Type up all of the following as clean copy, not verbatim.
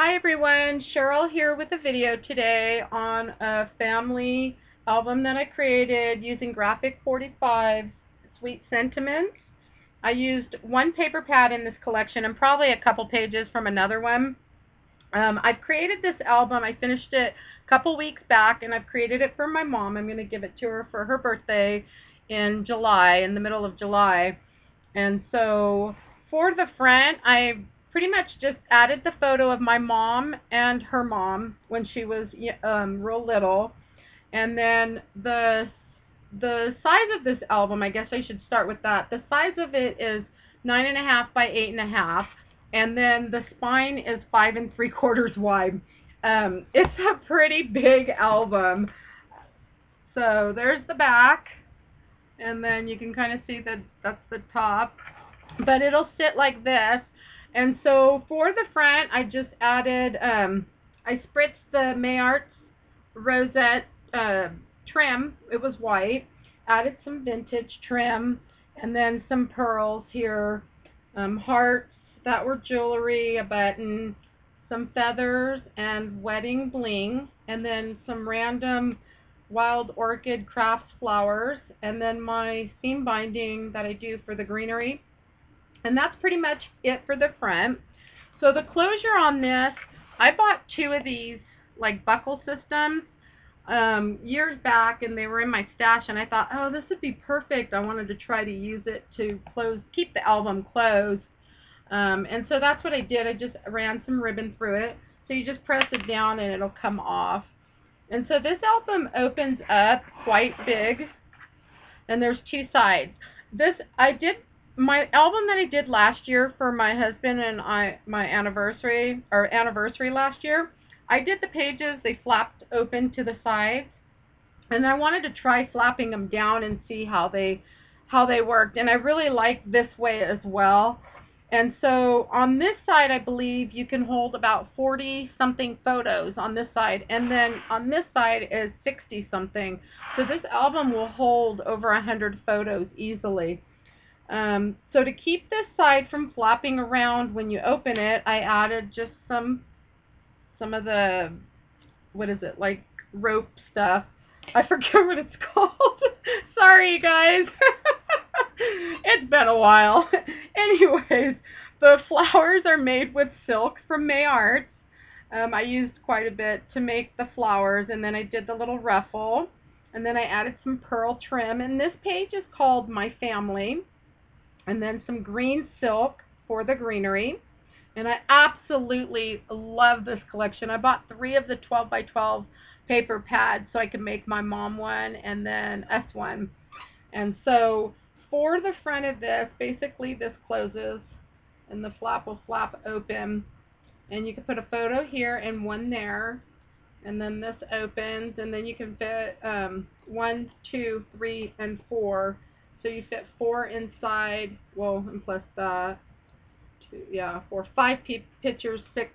Hi everyone, Cheryl here with a video today on a family album that I created using Graphic45 Sweet Sentiments. I used one paper pad in this collection and probably a couple pages from another one. I've created this album. I finished it a couple weeks back and I've created it for my mom. I'm going to give it to her for her birthday in July, in the middle of July. And so for the front, I pretty much just added the photo of my mom and her mom when she was real little. And then the size of this album, I guess I should start with that. The size of it is 9.5 by 8.5, and then the spine is 5 3/4 wide. It's a pretty big album. So there's the back, and then you can kind of see that that's the top, but it'll sit like this. And so for the front, I just added, I spritzed the Mayarts rosette trim. It was white. Added some vintage trim, and then some pearls here, hearts that were jewelry, a button, some feathers, and wedding bling, and then some random wild orchid crafts flowers, and then my seam binding that I do for the greenery. And that's pretty much it for the front. So the closure on this, I bought two of these like buckle systems years back, and they were in my stash, and I thought, oh, this would be perfect. I wanted to try to use it to keep the album closed. And so that's what I did. I just ran some ribbon through it. So you just press it down and it'll come off. And so this album opens up quite big, and there's two sides. My album that I did last year for my husband and my anniversary last year. I did the pages, they flapped open to the sides, and I wanted to try flapping them down and see how they worked. And I really like this way as well. And so on this side, I believe you can hold about 40-something photos on this side, and then on this side is 60-something. So this album will hold over 100 photos easily. So to keep this side from flapping around when you open it, I added just some of the, what is it, like rope stuff. I forget what it's called. Sorry, guys. It's been a while. Anyways, the flowers are made with silk from Mayarts. I used quite a bit to make the flowers, and then I did the little ruffle, and then I added some pearl trim, and this page is called My Family, and then some green silk for the greenery. And I absolutely love this collection. I bought 3 of the 12 by 12 paper pads so I could make my mom one and then us one. And so for the front of this, basically this closes and the flap will flap open, and you can put a photo here and one there, and then this opens, and then you can fit 1, 2, 3, and 4. So you fit 4 inside, well, and plus that. 4, 5 pictures, 6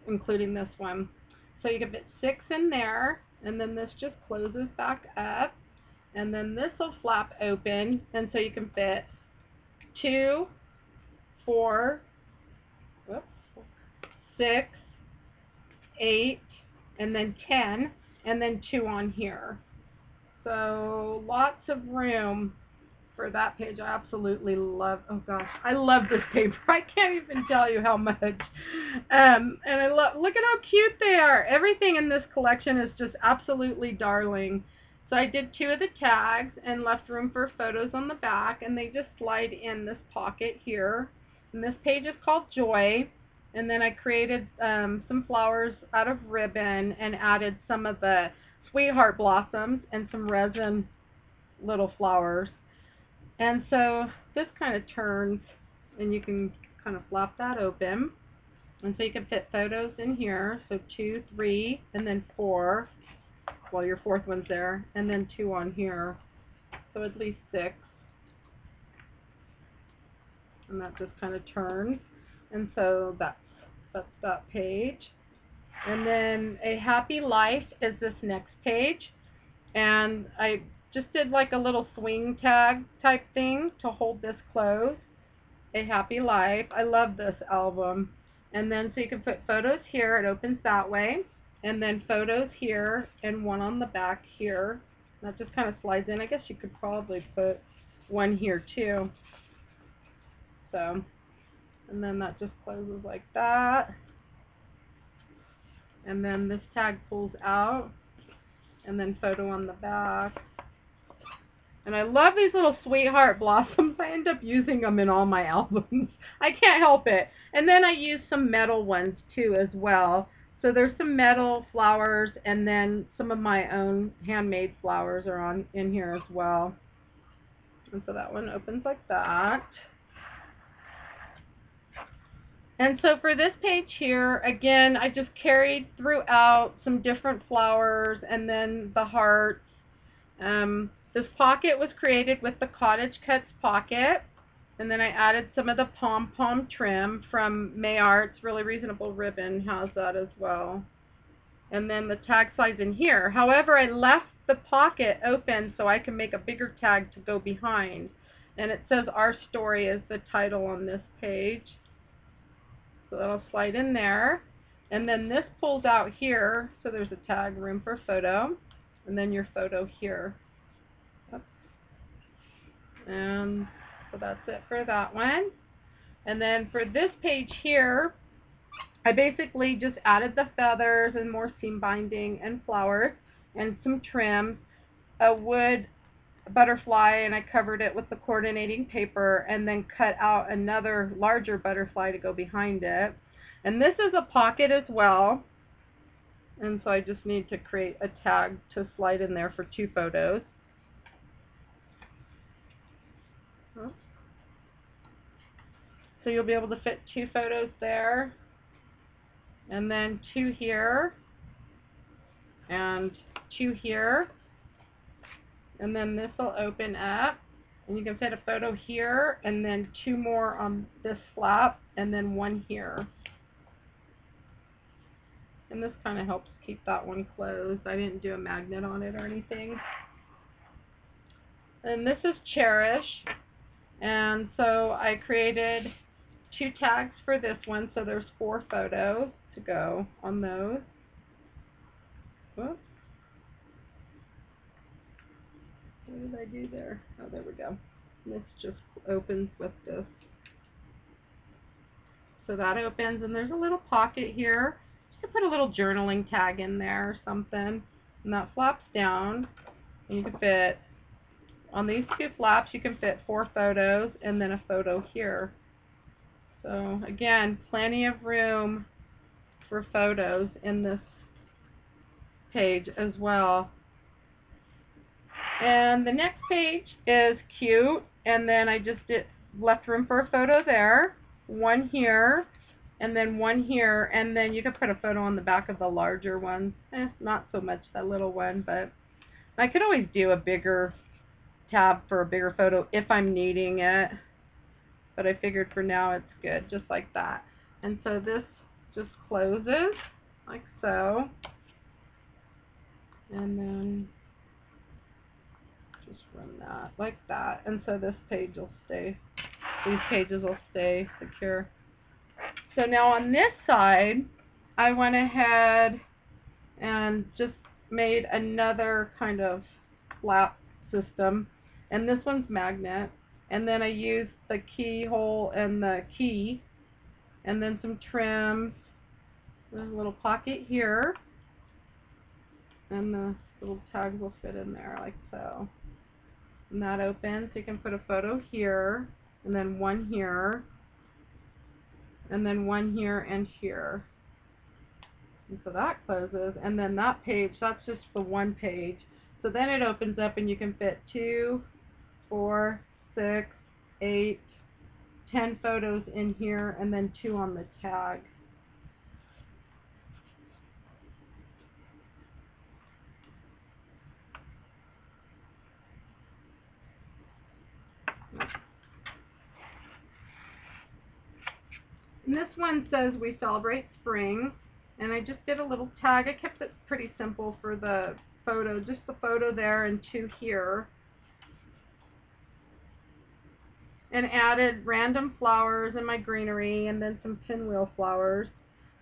including this one. So you can fit 6 in there, and then this just closes back up, and then this will flap open, and so you can fit 2, 4, 6, 8, and then 10, and then 2 on here. So lots of room for that page. I absolutely love, oh gosh, I love this paper. I can't even tell you how much. And I love, look at how cute they are. Everything in this collection is just absolutely darling. So I did 2 of the tags and left room for photos on the back, and they just slide in this pocket here. And this page is called Joy. And then I created some flowers out of ribbon and added some of the sweetheart blossoms and some resin little flowers. And so this kind of turns, and you can kind of flap that open. And so you can fit photos in here. So 2, 3, and then 4. Well, your 4th one's there. And then 2 on here. So at least 6. And that just kind of turns. And so that's that page. And then A Happy Life is this next page. And I just did like a little swing tag type thing to hold this closed. A Happy Life. I love this album. And then so you can put photos here, it opens that way, and then photos here and one on the back here. That just kind of slides in. I guess you could probably put one here too. So, and then that just closes like that. And then this tag pulls out, and then photo on the back. And I love these little sweetheart blossoms. I end up using them in all my albums. I can't help it. And then I use some metal ones too as well. So there's some metal flowers, and then some of my own handmade flowers are in here as well. And so that one opens like that. And so for this page here, again, I just carried throughout some different flowers and then the hearts. This pocket was created with the Cottage Cuts pocket, and then I added some of the pom-pom trim from Mayart's. Really Reasonable Ribbon has that as well. And then the tag slides in here. However, I left the pocket open so I can make a bigger tag to go behind. And it says Our Story is the title on this page. So that'll slide in there. And then this pulls out here, so there's a tag, room for photo, and then your photo here. And so that's it for that one. And then for this page here, I basically just added the feathers and more seam binding and flowers and some trim, a wood butterfly, and I covered it with the coordinating paper, and then cut out another larger butterfly to go behind it. And this is a pocket as well, and so I just need to create a tag to slide in there for 2 photos. So you'll be able to fit 2 photos there, and then 2 here, and 2 here, and then this will open up, and you can fit a photo here, and then 2 more on this flap, and then 1 here. And this kind of helps keep that one closed. I didn't do a magnet on it or anything. And this is Cherish, and so I created 2 tags for this one, so there's 4 photos to go on those. Whoops. What did I do there? Oh, there we go. This just opens with this. So that opens, and there's a little pocket here. Just to put a little journaling tag in there or something. And that flaps down, and you can fit, on these 2 flaps, you can fit 4 photos and then a photo here. So again, plenty of room for photos in this page as well. And the next page is cute, and then I just left room for a photo there, 1 here, and then 1 here, and then you can put a photo on the back of the larger ones. Not so much that little one, but I could always do a bigger tab for a bigger photo if I'm needing it. But I figured for now it's good, just like that. And so this just closes, like so. And then just run that, like that. And so this page will stay, these pages will stay secure. So now on this side, I went ahead and just made another kind of flap system. And this one's magnet. And then I used the keyhole and the key, and then some trims. There's a little pocket here, and the little tags will fit in there like so. And that opens, so you can put a photo here, and then 1 here, and then 1 here and here. And so that closes, and then that page, that's just the 1 page. So then it opens up, and you can fit 2, 4, 6, 8, 10 photos in here, and then 2 on the tag. And this one says we celebrate spring, and I just did a little tag. I kept it pretty simple for the photo, just the photo there and 2 here. and added random flowers in my greenery and then some pinwheel flowers.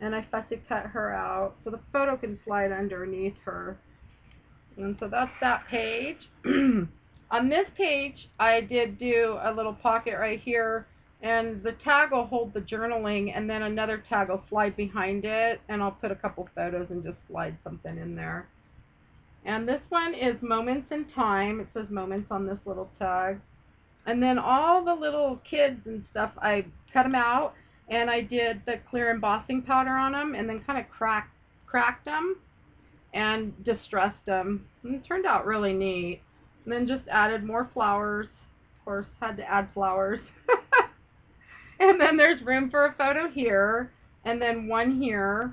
And I fussy cut her out so the photo can slide underneath her. And so that's that page. On this page, I did do a little pocket right here, and the tag will hold the journaling, and then another tag will slide behind it, and I'll put a couple photos and just slide something in there. And this one is Moments in Time. It says Moments on this little tag. And then all the little kids and stuff, I cut them out, and I did the clear embossing powder on them, and then kind of cracked them and distressed them. And it turned out really neat. And then just added more flowers. Of course, had to add flowers. And then there's room for a photo here, and then one here,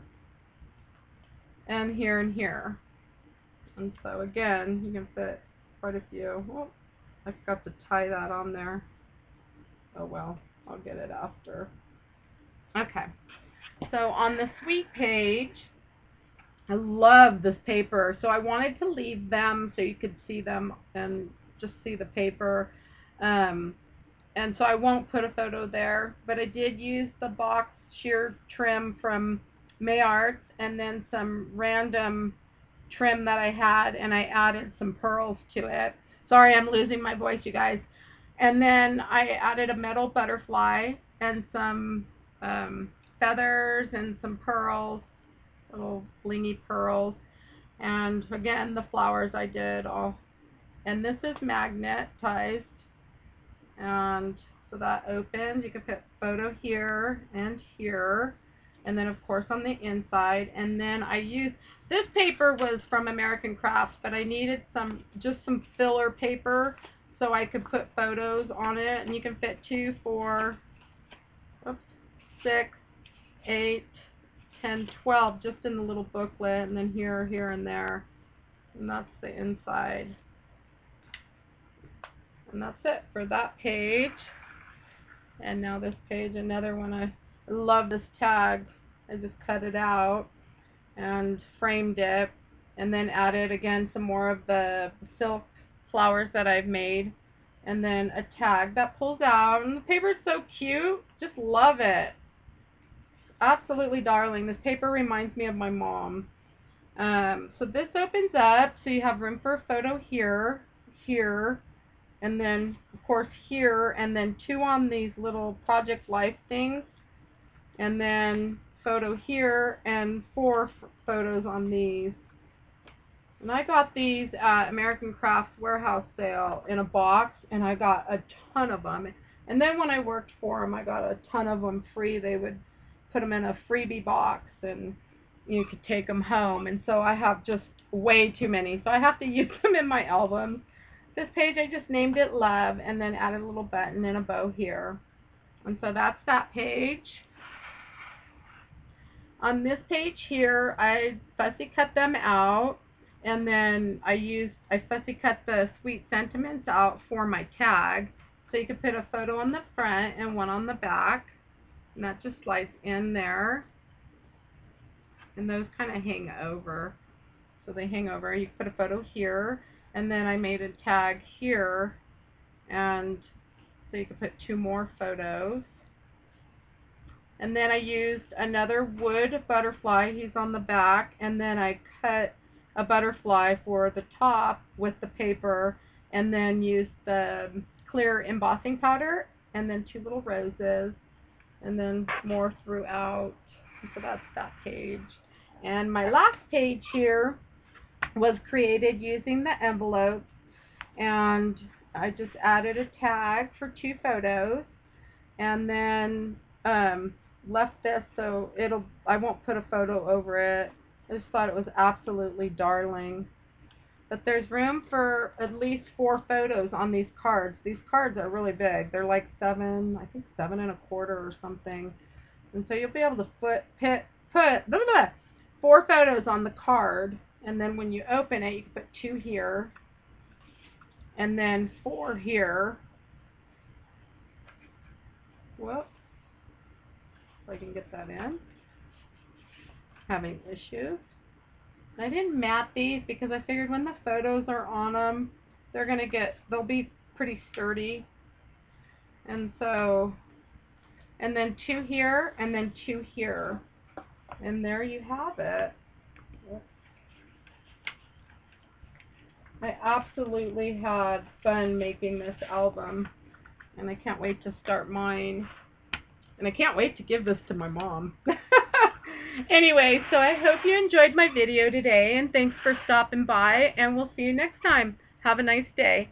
and here and here. And so again, you can fit quite a few. Oh, I forgot to tie that on there. Oh well, I'll get it after. Okay, so on the Sweet page, I love this paper, so I wanted to leave them so you could see them and just see the paper. And so I won't put a photo there, but I did use the box sheer trim from May Arts and then some random trim that I had, and I added some pearls to it. Sorry, I'm losing my voice, you guys. And then I added a metal butterfly and some feathers and some pearls, little blingy pearls. And again, the flowers I did all. And this is magnetized. And so that opens. You can put photo here and here. And then, of course, on the inside. And then I used, this paper was from American Crafts, but I needed just some filler paper so I could put photos on it. And you can fit 2, 4, 6, 8, 10, 12 just in the little booklet. And then here, here, and there. And that's the inside. And that's it for that page. And now this page, another one. I love this tag. I just cut it out and framed it, and then added again some more of the silk flowers that I've made, and then a tag that pulls out. And the paper is so cute. Just love it. Absolutely darling. This paper reminds me of my mom. So this opens up, so you have room for a photo here, here, and then of course here, and then 2 on these little Project Life things, and then photo here, and 4 photos on these. And I got these at American Crafts warehouse sale in a box, and I got a ton of them. And then when I worked for them, I got a ton of them free. They would put them in a freebie box, and you could take them home. And so I have just way too many, so I have to use them in my albums. This page, I just named it Love, and then added a little button and a bow here. And so that's that page. On this page here, I fussy cut them out, and then I fussy cut the Sweet Sentiments out for my tag. So you could put a photo on the front and one on the back, and that just slides in there. And those kind of hang over. So they hang over. You can put a photo here, and then I made a tag here, and so you can put 2 more photos. And then I used another wood butterfly. He's on the back, and then I cut a butterfly for the top with the paper, and then used the clear embossing powder, and then 2 little roses, and then more throughout. So that's that page. And my last page here was created using the envelope, and I just added a tag for 2 photos, and then left this so I won't put a photo over it. I just thought it was absolutely darling. But there's room for at least 4 photos on these cards. These cards are really big. They're like 7, I think 7 1/4 or something. And so you'll be able to put 4 photos on the card, and then when you open it, you can put 2 here, and then 4 here. Whoops. If I can get that in. Having issues. I didn't mat these because I figured when the photos are on them, they'll be pretty sturdy. And so, and then 2 here, and then 2 here. And there you have it. I absolutely had fun making this album, and I can't wait to start mine. And I can't wait to give this to my mom. Anyway, so I hope you enjoyed my video today, and thanks for stopping by, and we'll see you next time. Have a nice day.